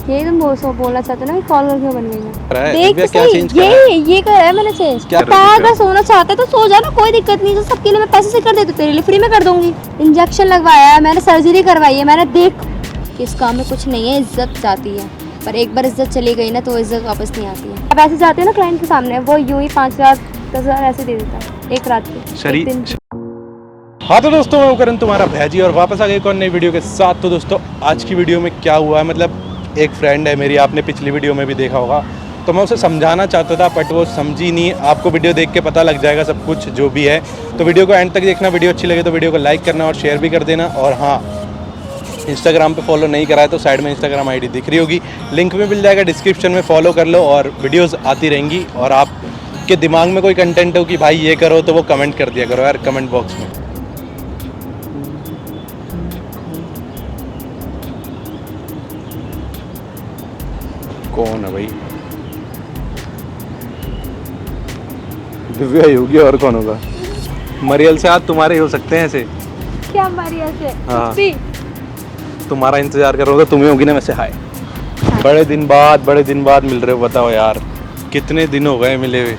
यही तुम बोलना चाहते हो ना कि कॉल करके बन गई मैं। देख दिव्या, तो क्या सही, चेंज करा है? ये करा है मैंने चेंज। क्या पता है, अगर सोना चाहते है तो सो जा ना, कोई दिक्कत नहीं। तो सबके लिए मैं पैसे से कर देती हूँ, तेरे लिए फ्री में कर दूंगी। इंजेक्शन लगवाया है मैंने, सर्जरी करवाई है मैंने। देख कि इस काम में कुछ नहीं है, इज्जत जाती है, पर एक बार इज्जत चली गई ना तो इज्जत वापस नहीं आती है। अब ऐसे जाते हैं ना क्लाइंट के सामने, वो यूं ही 5,000 10,000 ऐसे दे देता है एक रात की, शरीर- एक दिन की। हाँ तो दोस्तों, मैं करण तुम्हारा भैजी और वापस आ गए एक और नई वीडियो के साथ। तो दोस्तों, आज की वीडियो में क्या हुआ है, मतलब एक फ्रेंड है मेरी, आपने पिछली वीडियो में भी देखा होगा, तो मैं उसे समझाना चाहता था बट वो समझी नहीं। आपको वीडियो देख के पता लग जाएगा सब कुछ जो भी है, तो वीडियो को एंड तक देखना। वीडियो अच्छी लगे तो वीडियो को लाइक करना और शेयर भी कर देना। और हाँ, इंस्टाग्राम पे फॉलो नहीं करा है तो साइड में इंस्टाग्राम आईडी दिख रही होगी, लिंक में मिल जाएगा डिस्क्रिप्शन में, फॉलो कर लो और वीडियोस आती रहेंगी। और आपके दिमाग में कोई कंटेंट हो कि भाई ये करो, तो वो कमेंट कर दिया करो यार कमेंट बॉक्स में। कौन है भाई? दिव्या ही होगी, और कौन होगा? मरियल से आज तुम्हारे ही हो सकते हैं ऐसे। क्या हमारी ऐसे हाँ। कुछ भी? तुम्हारा इंतजार कर रहा होगा, तुम्हें होगी ना वैसे। हाय, बड़े दिन बाद मिल रहे हो, बताओ यार कितने दिन हो गए मिले हुए।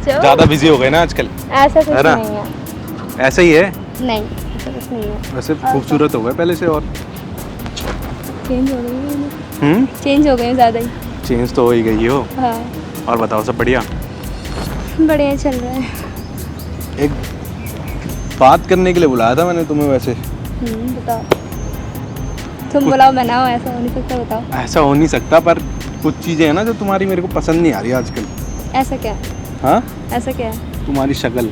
ज्यादा बिजी हो गए ना आजकल, ऐसा कुछ है ना? नहीं है। ऐसा ही है, नहीं, ऐसा कुछ नहीं है। वैसे खूबसूरत हो गए पहले से। और चेंज हो गई हूँ, चेंज हो गई हूँ ज़्यादा ही। चेंज तो हो ही गई हो। हाँ, और बताओ, सब बढ़िया? बढ़िया चल रहा है। एक बात करने के लिए बुलाया था मैंने तुम्हें वैसे। बताओ। तुम बुलाओ, मैं ना हो, ऐसा हो नहीं सकता। बताओ। ऐसा हो नहीं सकता, पर कुछ चीज़ें हैं ना जो तुम्हारी मेरे को पसंद नहीं आ रही आजकल। ऐसा क्या? हाँ, ऐसा क्या है? तुम्हारी शक्ल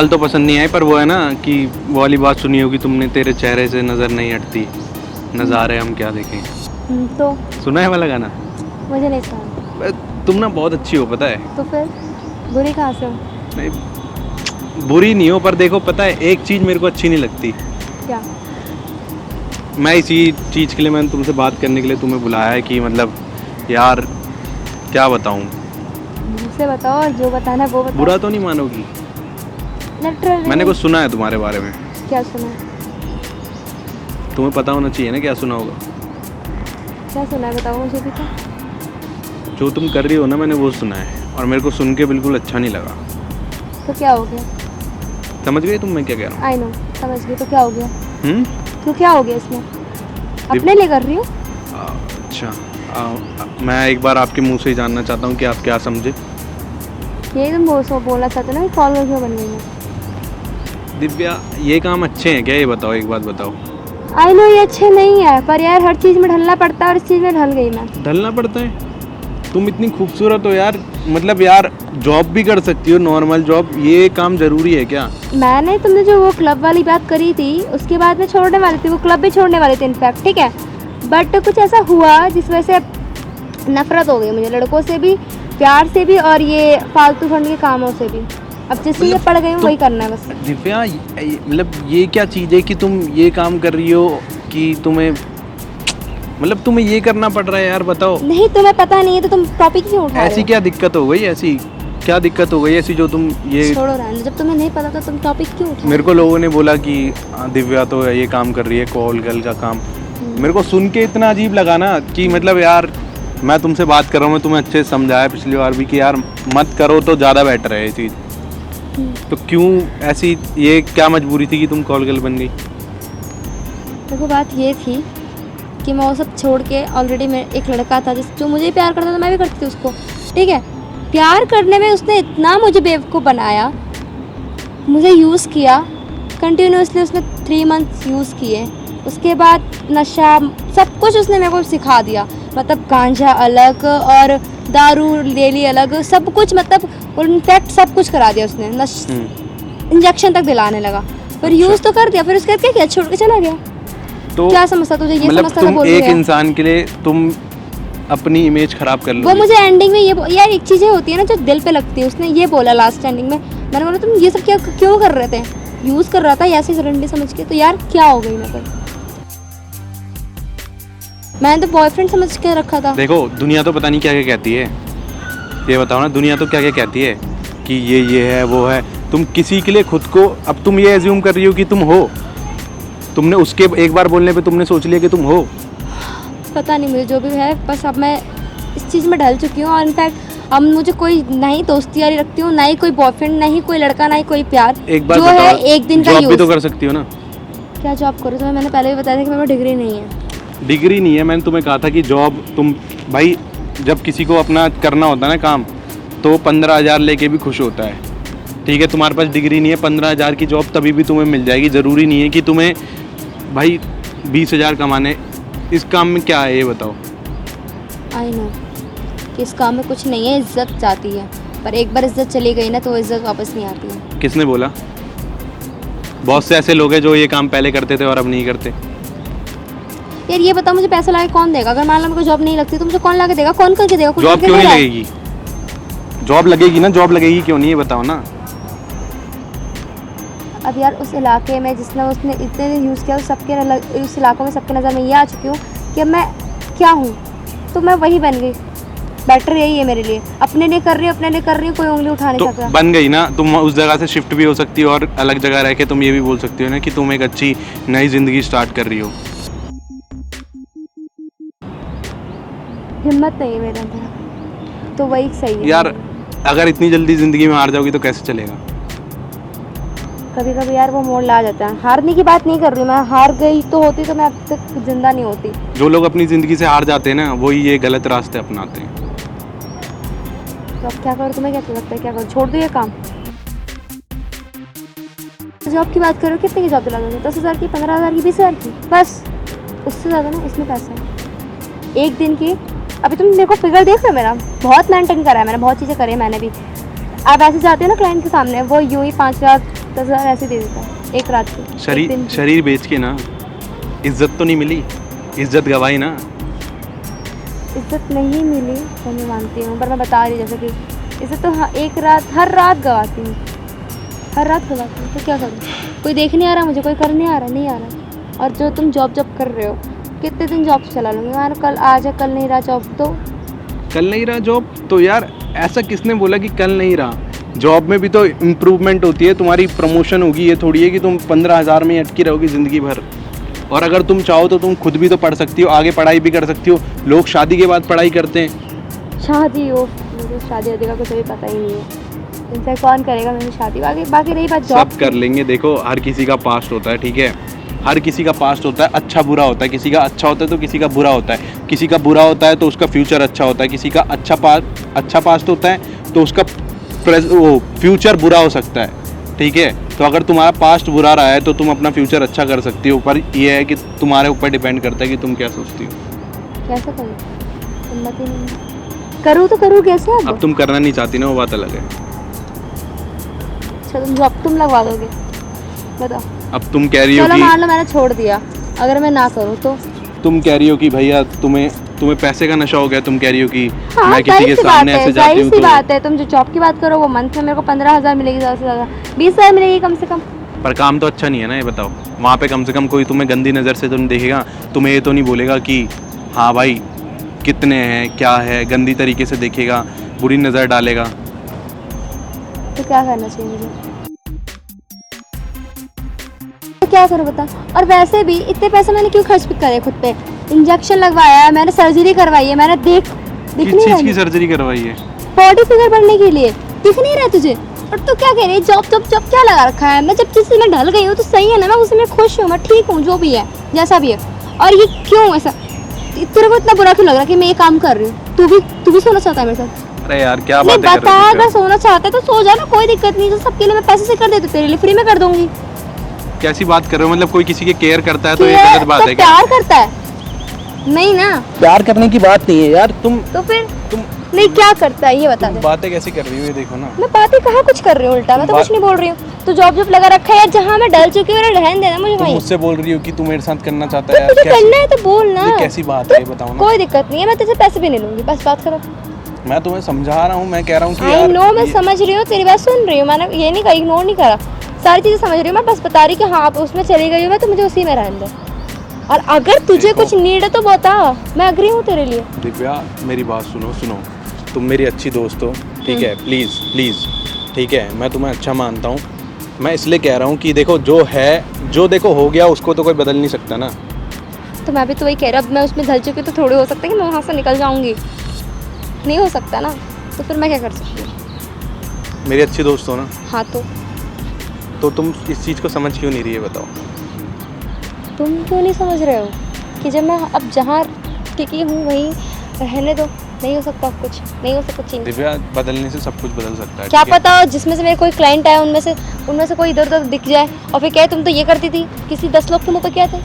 तो पसंद नहीं आई, पर वो है ना कि वो वाली बात सुनी होगी तुमने, तेरे चेहरे से नज़र नहीं हटती, नज़ारे हम क्या देखें। तो सुना है वाला गाना? मुझे नहीं सुना। तुम ना बहुत अच्छी हो, पता है। तो फिर बुरी कहाँ से हो? नहीं, बुरी नहीं हो, पर देखो पता है एक चीज़ मेरे को अच्छी नहीं लगती। क्या? मैं इसी चीज़ के लिए मैंने तुमसे बात करने के लिए तुम्हें बुलाया है कि मतलब यार क्या बताऊँ। मुझसे बताओ, और जो बताना है वो बताओ। बुरा तो नहीं मानोगी? मैंने कुछ सुना है तुम्हारे बारे में। क्या सुना? तुम्हें पता होना चाहिए ना क्या सुना होगा। क्या सुना है बताओ मुझे भी। तो जो तुम कर रही हो ना, मैंने वो सुना है और मेरे को सुन के बिल्कुल अच्छा नहीं लगा। तो क्या हो गया? समझ गई तुम मैं क्या कह रहा हूँ? आई नो, समझ गई। तो क्या हो गया? तो क्या हो गया इसमें? अपने लिए कर रही हो? अच्छा, मैं एक बार आपके मुंह से ही जानना चाहता हूँ कि आप क्या समझे। यही तुम बोलना चाहते हो ना कि कॉल करके बन गई मैं। दिव्या, ये काम अच्छे हैं क्या, ये बताओ, एक बात बताओ। आई नो ये अच्छे नहीं है, पर यार हर चीज़ में ढलना पड़ता है और इस चीज़ में ढल गई मैं। ढलना पड़ता है? तुम इतनी खूबसूरत हो यार, मतलब यार जॉब भी कर सकती हो, नॉर्मल जॉब। ये काम ज़रूरी है क्या? मैंने तुमने जो वो क्लब वाली बात करी थी, उसके बाद मैं छोड़ने वाली थी, वो क्लब भी छोड़ने वाली थी इनफैक्ट, ठीक है। बट कुछ ऐसा हुआ जिस वजह से नफरत हो गई मुझे, लड़कों से भी, प्यार से भी, और ये फालतू फंड के कामों से भी। अब जिस चीज़ में पड़ गई हूँ वही करना है बस। दिव्या, मतलब ये क्या चीज़ है कि तुम ये काम कर रही हो कि तुम्हें, मतलब तुम्हें ये करना पड़ रहा है यार, बताओ। नहीं, तुम्हें पता नहीं है तो तुम टॉपिक क्यों उठा रहे हो? ऐसी क्या दिक्कत हो गई, ऐसी क्या दिक्कत हो गई ऐसी जो तुम ये? छोड़ो रहने, जब तुम्हें नहीं पता तो तुम टॉपिक क्यों उठा? मेरे को लोगों ने बोला कि दिव्या तो ये काम कर रही है, कॉल गर्ल का काम। मेरे को सुन के इतना अजीब लगा ना कि मतलब यार, मैं तुमसे बात कर रहा हूँ, मैं तुम्हें अच्छे से समझाया पिछली बार भी कि यार मत करो तो ज़्यादा बेटर है ये चीज़। तो क्यों ऐसी, ये क्या मजबूरी थी कि तुम कॉल गर्ल बन गई? देखो बात ये थी कि मैं वो सब छोड़ के ऑलरेडी मैं एक लड़का था जो मुझे प्यार करता था, मैं भी करती थी उसको, ठीक है। प्यार करने में उसने इतना मुझे बेवकूफ़ बनाया, मुझे यूज़ किया कंटिन्यूसली। उसने 3 मंथ्स यूज़ किए, उसके बाद नशा सब कुछ उसने मेरे को सिखा दिया। मतलब गांजा अलग और दारू डेली अलग, सब कुछ, मतलब इनफैक्ट सब कुछ करा दिया उसने। इंजेक्शन तक दिलाने लगा, पर यूज़ तो कर दिया। फिर उसके बाद क्या, छोड़ के चला गया। तो क्या समझता तुझे? ये मतलब समझता तुम एक इंसान के लिए तुम अपनी इमेज खराब कर लो। वो मुझे एंडिंग में ये यार एक चीज़ें होती है ना जो दिल पे लगती है। उसने ये बोला लास्ट एंडिंग में, मैंने बोला तुम ये सब क्या क्यों कर रहे थे? यूज़ कर रहा था ऐसे सरेंडर समझ के। तो यार क्या हो गई? मतलब मैंने तो बॉयफ्रेंड समझ के रखा था। देखो, दुनिया तो पता नहीं क्या क्या कहती है, ये बताओ ना, दुनिया तो क्या क्या कहती है कि ये है वो है। तुम किसी के लिए खुद को, अब तुम ये एज्यूम कर रही हो कि तुम हो, तुमने उसके एक बार बोलने पे तुमने सोच लिया कि तुम हो? पता नहीं मुझे, जो भी है, बस अब मैं इस चीज़ में ढल चुकी हूँ। और इनफैक्ट अब मुझे कोई ना ही दोस्ती यारी रखती हूँ, ना ही कोई बॉयफ्रेंड, ना ही कोई लड़का, ना ही कोई प्यार। एक बार जो बताओ, है एक दिन का जॉब भी यूज। तो कर सकती हो ना? क्या जॉब करूँ? तो मैंने पहले भी बताया था कि मेरे पास डिग्री नहीं है। डिग्री नहीं है, मैंने तुम्हें कहा था कि जॉब तुम भाई जब किसी को अपना करना होता है ना काम, तो 15,000 लेके भी खुश होता है। ठीक है, तुम्हारे पास डिग्री नहीं है, 15,000 की जॉब तभी भी तुम्हें मिल जाएगी। ज़रूरी नहीं है कि तुम्हें भाई 20,000 कमाने। इस काम में क्या है ये बताओ? आई नो कि इस काम में कुछ नहीं है, इज्जत जाती है, पर एक बार इज्जत चली गई ना तो वो इज्जत वापस नहीं आती है। किसने बोला? बहुत से ऐसे लोग हैं जो ये काम पहले करते थे और अब नहीं करते। यार ये बताओ, मुझे पैसा लाके कौन देगा? अगर मान लो मेरे को जॉब नहीं लगती तो मुझे कौन ला के देगा? कौन करके देगा? खुद जॉब करके क्यों नहीं देगा? लगेगी? जॉब लगेगी ना, जॉब लगेगी क्यों नहीं, ये बताओ ना। अब यार उस इलाके में जिसने उसने इतने दिन यूज़ किया, उस इलाकों में सबके नज़र में ये आ चुकी हूँ कि अब मैं क्या हूँ, तो मैं वही बन गई। बेटर यही है मेरे लिए, अपने लिए कर रही हूँ, अपने लिए कर रही हूँ, कोई उंगली उठा नहीं तो सकता। बन गई ना, तुम उस जगह से शिफ्ट भी हो सकती हो और अलग जगह रह के तुम ये भी बोल सकती हो ना कि तुम एक अच्छी नई जिंदगी स्टार्ट कर रही हो। हिम्मत नहीं है मेरे अंदर, तो वही सही है। यार अगर इतनी जल्दी जिंदगी में हार जाओगी तो कैसे चलेगा? कभी कभी यार वो मोड़ ला जाता है। हारने की बात नहीं कर रही मैं, हार गई तो होती तो मैं अब तक जिंदा नहीं होती। जो लोग अपनी ज़िंदगी से हार जाते हैं ना, वही ये गलत रास्ते अपनाते हैं। तो अब क्या करूँ? तुम्हें क्या लगता है, क्या करूँ? छोड़ दूँ ये काम? जॉब की बात करो, कितने की जॉब दिला दोगे? 10,000 की, 15,000 की, 20,000 की? बस उससे ज़्यादा ना इसमें पैसा है। एक दिन की, अभी तुम मेरे को फिगर देख रहे हो मेरा, बहुत मेंटेन करा है मैंने, बहुत चीज़ें करी है मैंने भी। आप ऐसे जाते हो ना क्लाइंट के सामने, वो यूँ ही 5,000 10,000 ऐसे दे देता है एक रात की। शरीर बेच के ना इज्जत तो नहीं मिली, इज्जत गवाई ना। इज्जत नहीं मिली तो मैं मानती हूँ, पर मैं बता रही जैसे कि इज्जत तो हाँ, एक रात, हर रात गवाती हूँ, हर रात गवाती हूँ। तो क्या करूँ? कोई देख नहीं आ रहा मुझे, कोई कर नहीं आ रहा, नहीं आ रहा। और जो तुम जॉब कर रहे हो, कितने दिन जॉब चला लूँगी? मान कल आ जाए, कल नहीं रहा जॉब तो? कल नहीं रहा जॉब तो यार ऐसा किसने बोला कि कल नहीं रहा? जॉब में भी तो इम्प्रूवमेंट होती है, तुम्हारी प्रमोशन होगी। ये थोड़ी है कि तुम 15,000 में अटकी रहोगी ज़िंदगी भर। और अगर तुम चाहो तो तुम खुद भी तो पढ़ सकती हो, आगे पढ़ाई भी कर सकती हो। लोग शादी के बाद पढ़ाई करते हैं। शादी हो, मुझे शादी वादी का कुछ भी पता ही नहीं है। इनसे कौन करेगा मेरी शादी? बाकी रही बात जॉब सब कर लेंगे। देखो हर किसी का पास्ट होता है, ठीक है? हर किसी का पास्ट होता है, अच्छा बुरा होता है। किसी का अच्छा होता है तो किसी का बुरा होता है। किसी का बुरा होता है तो उसका फ्यूचर अच्छा होता है। किसी का अच्छा पास्ट होता है तो उसका फ्यूचर बुरा हो सकता है, ठीक है? तो अगर तुम्हारा पास्ट बुरा रहा है तो तुम अपना फ्यूचर अच्छा कर सकती हो, पर ये है कि तुम्हारे ऊपर डिपेंड करता है कि तुम क्या सोचती हो। कैसे करूँ? हिम्मत ही नहीं। करूँ तो करूँ कैसे? अब तुम करना नहीं चाहती ना, वो बात अलग है। अच्छा, तुम जॉब तुम लगवा दोगे? बताओ। अब तुम कह रही हो चलो कि मान लो मैंने छोड़ दिया, अगर मैं ना करूँ तो? तुम कह रही हो कि भैया तुम्हें पैसे का नशा हो गया। तुम कह रही हो कि हाँ, मैं किसी के सामने ऐसे जाती हूँ सी तो। बात है। तुम जो जॉब की बात करो, वो मंथ में मेरे को 15,000 मिलेगी, ज़्यादा से ज़्यादा 20,000 मिलेगी कम से कम। पर काम तो अच्छा नहीं है ना, ये बताओ। वहाँ पे कम से कम कोई तुम्हें गंदी नज़र से तुम देखेगा, तुम्हें ये तो नहीं बोलेगा कि हाँ भाई कितने हैं, क्या है, गंदी तरीके से देखेगा, बुरी नज़र डालेगा। तो क्या करना चाहिए मुझे? तो क्या करूँ बता? और वैसे भी इतने पैसे मैंने क्यों खर्च करे खुद पे? इंजेक्शन लगवाया है मैंने, सर्जरी करवाई है मैंने, दिख किस नहीं चीज़ रहा की सर्जरी करवाई है? बॉडी फिगर बढ़ने के लिए। दिख नहीं रहा तुझे? और तू क्या कह रही है? जॉब क्या लगा रखा है? मैं जब चीज़ में ढल गई हूँ तो सही है ना, मैं उसमें खुश हूँ, मैं ठीक हूँ, जो भी है जैसा भी है। और ये क्यों ऐसा तेरे को इतना बुरा क्यों लग रहा है कि मैं ये काम कर रही हूँ? तू भी सोना चाहता है मेरे साथ? अरे यार क्या नहीं बातें कर बता, रही हो? अगर सोना चाहता है तो सो जा ना, कोई दिक्कत नहीं। तो सबके लिए मैं पैसे से कर देती हूँ, तेरे लिए फ्री में कर दूंगी। कैसी बात कर रहे हो? मतलब कोई किसी के केयर करता है तो ये केयर गलत बात तो है क्या? प्यार करता है नहीं ना? प्यार करने की बात नहीं है यार। तुम नहीं क्या करता है ये बता दे। बातें कैसी कर रही हो? ये देखो ना। मैं बातें कहाँ कुछ कर रही हूँ, उल्टा मैं तो कुछ नहीं बोल रही हूँ। तो जॉब लगा रखा है यार, जहाँ मैं डल चुकी हूँ रहने देना मुझे तुम वहीं। मुझसे बोल रही हो कि तू मेरे साथ करना चाहता तो है तुझे यार। करना है तो बोल ना। ये कैसी बात है, ये बताओ ना। कोई दिक्कत नहीं है, मैं तुझसे पैसे भी नहीं लूंगी, बस बात करो। मैं तुम्हें समझा रहा हूँ, मैं कह रहा हूँ कि आई यार नो, मैं समझ रही हूँ, तेरी बात सुन रही हूँ, मैंने ये नहीं कहा, इग्नोर नहीं करा, सारी चीज़ें समझ रही हूँ। मैं बस बता रही कि हाँ आप उसमें चली गई हूँ मैं, तो मुझे उसी में रहने दे। और अगर तुझे कुछ नीड है तो बता, मैं अग्री हूँ तेरे लिए। दिव्या मेरी बात सुनो, तुम मेरी अच्छी दोस्त हो, ठीक है? प्लीज़ ठीक है, मैं तुम्हें अच्छा मानता हूँ, मैं इसलिए कह रहा हूँ कि देखो जो है, जो देखो हो गया उसको तो कोई बदल नहीं सकता ना। तो मैं भी तो वही कह रहा हूँ, अब मैं उसमें ढल चुकी तो थोड़ी हो सकता है कि मैं वहाँ से निकल जाऊँगी, नहीं हो सकता ना। तो फिर मैं क्या कर सकती हूँ? मेरी अच्छी दोस्त हो ना, हाँ तो तुम इस चीज़ को समझ क्यों नहीं रही है बताओ। तुम क्यों नहीं समझ रहे हो कि जब मैं अब जहाँ टिकी हूँ वहीं रहने दो, नहीं हो सकता कुछ, नहीं हो सकता चेंज। दिव्या, बदलने से सब कुछ बदल सकता है। क्या ठीक है? पता जिसमें से मेरे कोई क्लाइंट आया उनमें से कोई इधर उधर दिख जाए और फिर कहे तुम तो ये करती थी, किसी 10 लोग तुम तो क्या थे।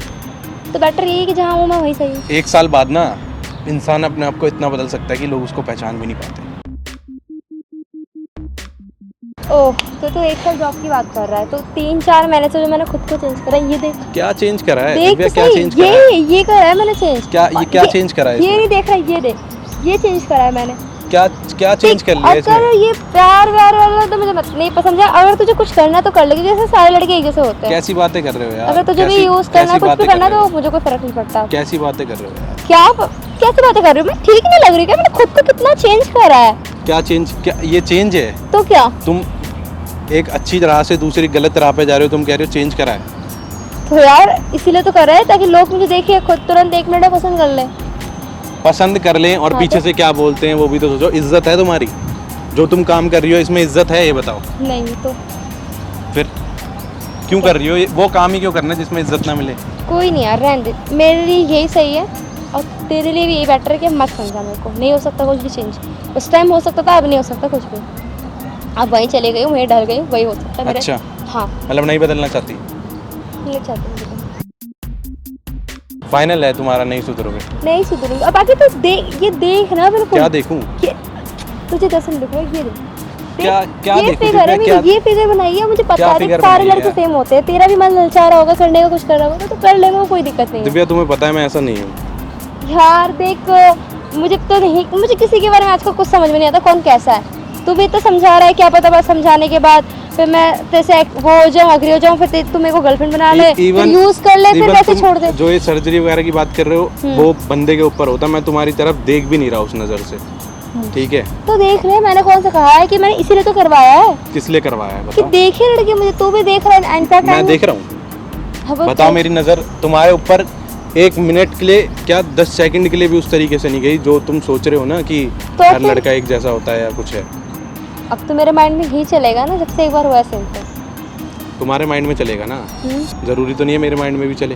तो बेटर यही है कि जहाँ हूँ मैं वहीं सही हूँ। 1 साल बाद ना इंसान अपने आप को इतना बदल सकता है कि लोग उसको पहचान भी नहीं पाते। ओह तो 1 साल जॉब की बात कर रहा है, तो 3-4 महीने से जो मैंने खुद को चेंज करा है, ये देख। क्या चेंज करा है देख दिव्या, तो क्या सही, चेंज करा है? ये करा है मैंने चेंज। क्या ये क्या चेंज करा है ये इसमें? नहीं देख रहा, ये देख, ये चेंज करा है मैंने। क्या क्या चेंज कर लिया इसमें? अगर ये प्यार व्यार वाला तो मुझे नहीं पसंद है। अगर तुझे कुछ करना तो कर लेगी, जैसे सारे लड़के एक जैसे होते हैं। कैसी बातें कर रहे हो यार? अगर तुझे भी यूज करना, कुछ भी करना तो मुझे कोई फर्क नहीं पड़ता। कैसी बातें कर रहे हो यार? कैसी बातें कर रही हूँ मैं? ठीक नहीं लग रही क्या? मैंने खुद को कितना चेंज करा है। क्या चेंज? क्या ये चेंज है? तो क्या तुम एक अच्छी राह से दूसरी गलत राह पे जा रहे हो, तुम कह रहे हो चेंज करा है। तो यार इसीलिए तो कर रहा है, ताकि लोग मुझे देखे खुद तुरंत 1 मिनट में पसंद कर ले। पसंद कर लें और हाँ पीछे तो? से क्या बोलते हैं वो भी तो सोचो। इज्जत है तुम्हारी? जो तुम काम कर रही हो इसमें इज्जत है, ये बताओ। नहीं तो फिर क्यों कर रही हो वो काम ही क्यों करना जिसमें इज्जत ना मिले? कोई नहीं यार, रहने दे। मेरे लिए यही सही है और तेरे लिए भी यही बेटर है कि मत समझा मेरे को। नहीं हो सकता कुछ भी चेंज। उस टाइम हो सकता था, अब नहीं हो सकता कुछ भी। अब वहीं चले गई हूँ, वहीं डल गई, वही हो सकता है मेरे। अच्छा, हाँ, मतलब नहीं बदलना चाहती? नहीं चाहती हूँ। फाइनल है तुम्हारा, नहीं सुधरोगे? नहीं सुधरूंगी। अब आगे तो देख, ये देख ना बिल्कुल। क्या देखूं? तुझे दर्शन दिख रहा है, ये देख। क्या ये देखूं फिगर है दिव्या? मेरी, ये फिगर बनाई है। मुझे पता क्या है कि फिगर सारे बनाई है लड़के यार? सेम होते हैं। तेरा भी मन ललचा रहा होगा करने का, कुछ कर रहा होगा तो कर लेगा, कोई दिक्कत नहीं है। दिव्या तुम्हें पता है मैं ऐसा नहीं हूँ। यार देख, मुझे तो नहीं, मुझे किसी के बारे में आजकल कुछ समझ में नहीं आता कौन कैसा है। तू भी तो समझा रहा है, क्या पता बस समझाने के बाद फिर मैं तेरे वो हो जाऊँ, अग्री हो जाऊँ, फिर तू मेरे को गर्लफ्रेंड बना ले, फिर यूज कर ले, फिर वैसे छोड़ दे। जो ये सर्जरी वगैरह की बात कर रहे हो वो बंदे के ऊपर होता। मैं तुम्हारी तरफ देख भी नहीं रहा उस नज़र से, ठीक है? तो देख ले, मैंने कौन सा कहा है कि मैंने इसीलिए तो करवाया है। किस लिए करवाया है कि बताओ? देखे लड़के मुझे, तू भी देख रहा है। इनफैक्ट मैं देख रहा हूँ। बताओ, मेरी नज़र तुम्हारे ऊपर 1 मिनट के लिए क्या 10 सेकंड के लिए भी उस तरीके से नहीं गई जो तुम सोच रहे हो ना कि तो हर फिर? लड़का एक जैसा होता है या कुछ है। अब तो मेरे माइंड में ही चलेगा ना, जब से एक बार हुआ सेम तो। तुम्हारे माइंड में चलेगा ना, ज़रूरी तो नहीं है मेरे माइंड में भी चले।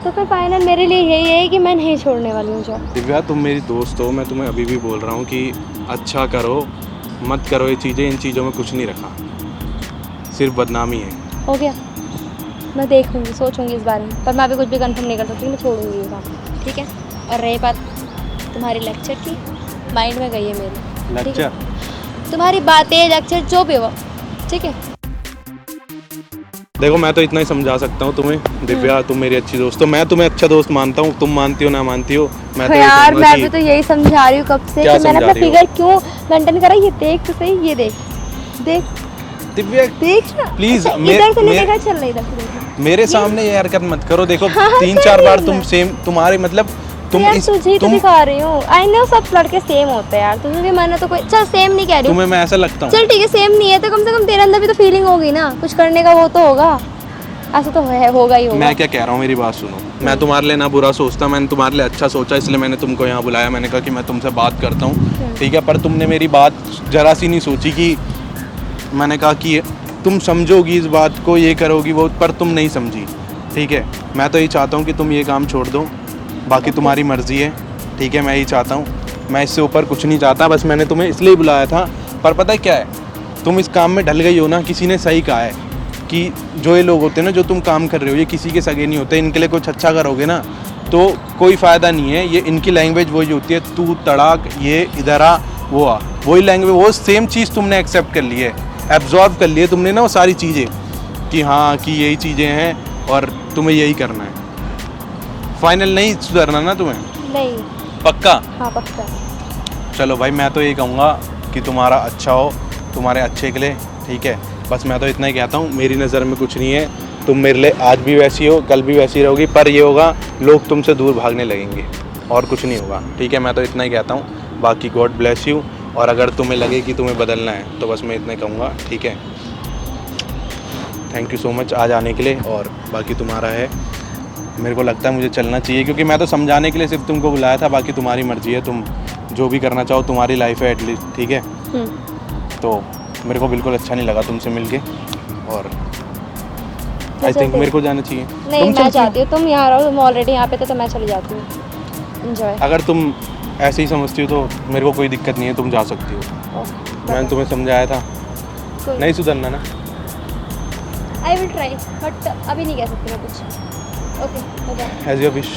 तो फिर फाइनल मेरे लिए यही है कि मैं नहीं छोड़ने वाली हूँ जॉब। दिव्या, तुम मेरी दोस्त हो, मैं तुम्हें अभी भी बोल रहा हूँ कि अच्छा करो, मत करो ये चीज़ें। इन चीज़ों में कुछ नहीं रखा, सिर्फ बदनामी है। हो गया, मैं देखूंगी, सोचूंगी इस बारे में, पर मैं अभी कुछ भी कंफर्म नहीं कर सकती। मैं छोड़ूंगी ये काम, ठीक है? और रही बात तुम्हारी लेक्चर की, माइंड में गई है मेरे। ठीक है? लेक्चर? तुम्हारी बातें, लेक्चर जो भी हो, ठीक है? देखो, मैं तो इतना ही समझा सकता हूँ तुम्हें दिव्या, तुम मेरी अच्छी दोस्त हो। मैं तुम्हें अच्छा दोस्त मानता हूँ, तुम मानती हो ना मानती हो, मैं तो यार मैं भी तो यही समझा रही हूँ कब से क्या कि मैंने समझा अपना रही हो? फिगर क्यों मेंटेन करा। ये देख तो सही, ये देख देख दिव्या देख ना प्लीज अच्छा, इधर से नहीं देखा, चल रहा इधर से देख। मेरे सामने ये हरकत मत करो। देखो, हाँ, 3-4 बार कर तुम रही सेम, तुम्हारे मतलब तुम यार इस तुझे ही तो तुम दिखा रही हूँ। आई नो सब लड़के सेम होते हैं यार, तुझे भी मन है तो कोई, चल सेम नहीं कह रही हूँ, तुम्हें मैं ऐसा लगता हूँ? चल ठीक है सेम नहीं है तो कम से कम तेरे अंदर भी तो फीलिंग होगी ना, कुछ करने का वो तो होगा। ऐसा तो है, होगा ही होगा। मैं क्या कह रहा हूँ, मेरी बात सुनो। मैं तुम्हारे लिए ना बुरा सोचता, मैंने तुम्हारे लिए अच्छा सोचा, इसलिए मैंने तुमको यहाँ बुलाया। मैंने कहा कि मैं तुमसे बात करता हूँ, ठीक है? पर तुमने मेरी बात जरा सी नहीं सोची कि मैंने कहा कि तुम समझोगी इस बात को, ये करोगी वो, पर तुम नहीं समझी, ठीक है? मैं तो यही चाहता हूँ कि तुम ये काम छोड़ दो, बाकी तुम्हारी मर्ज़ी है, ठीक है? मैं यही चाहता हूँ, मैं इससे ऊपर कुछ नहीं चाहता। बस मैंने तुम्हें इसलिए बुलाया था। पर पता है क्या है, तुम इस काम में ढल गई हो ना। किसी ने सही कहा है कि जो ये लोग होते हैं ना, जो तुम काम कर रहे हो, ये किसी के सगे नहीं होते। इनके लिए कुछ अच्छा करोगे ना तो कोई फ़ायदा नहीं है। ये इनकी लैंग्वेज वही होती है, तू तड़ाक, ये इधर आ, वो आ, वही लैंग्वेज, वो सेम चीज़ तुमने एक्सेप्ट कर ली है, एब्जॉर्व कर लिए तुमने ना वो सारी चीज़ें, कि हाँ कि यही चीज़ें हैं और तुम्हें यही करना है। फाइनल नहीं सुधरना ना तुम्हें? नहीं। पक्का? हाँ पक्का। चलो भाई, मैं तो ये कहूँगा कि तुम्हारा अच्छा हो, तुम्हारे अच्छे के लिए, ठीक है? बस मैं तो इतना ही कहता हूँ, मेरी नज़र में कुछ नहीं है। तुम मेरे लिए आज भी वैसी हो, कल भी वैसी रहोगी, पर ये होगा लोग तुमसे दूर भागने लगेंगे और कुछ नहीं होगा, ठीक है? मैं तो इतना ही कहता हूँ। बाकी गॉड ब्लेस यू। और अगर तुम्हें लगे कि तुम्हें बदलना है तो बस मैं इतना ही कहूँगा, ठीक है? थैंक यू सो मच आज आने के लिए, और बाकी तुम्हारा है। मेरे को लगता है मुझे चलना चाहिए, क्योंकि मैं तो समझाने के लिए सिर्फ तुमको बुलाया था, बाकी तुम्हारी मर्ज़ी है, तुम जो भी करना चाहो, तुम्हारी लाइफ है एटलीस्ट, ठीक है। तो मेरे को बिल्कुल अच्छा नहीं लगा तुमसे मिलके, और आई थिंक मेरे को जाना चाहिए। नहीं, तुम मैं चलती हो? जाती हूँ, तुम यहाँ रहो, तुम ऑलरेडी यहाँ पे थे तो मैं चली जाती हूँ। एंजॉय। अगर तुम ऐसे ही समझती हो तो मेरे को कोई दिक्कत नहीं है, तुम जा सकती हो। मैंने तुम्हें समझाया था, नहीं सुधरना ना। आई विल ट्राई, बट अभी नहीं कह सकती मैं कुछ। Okay, bye. As your wish.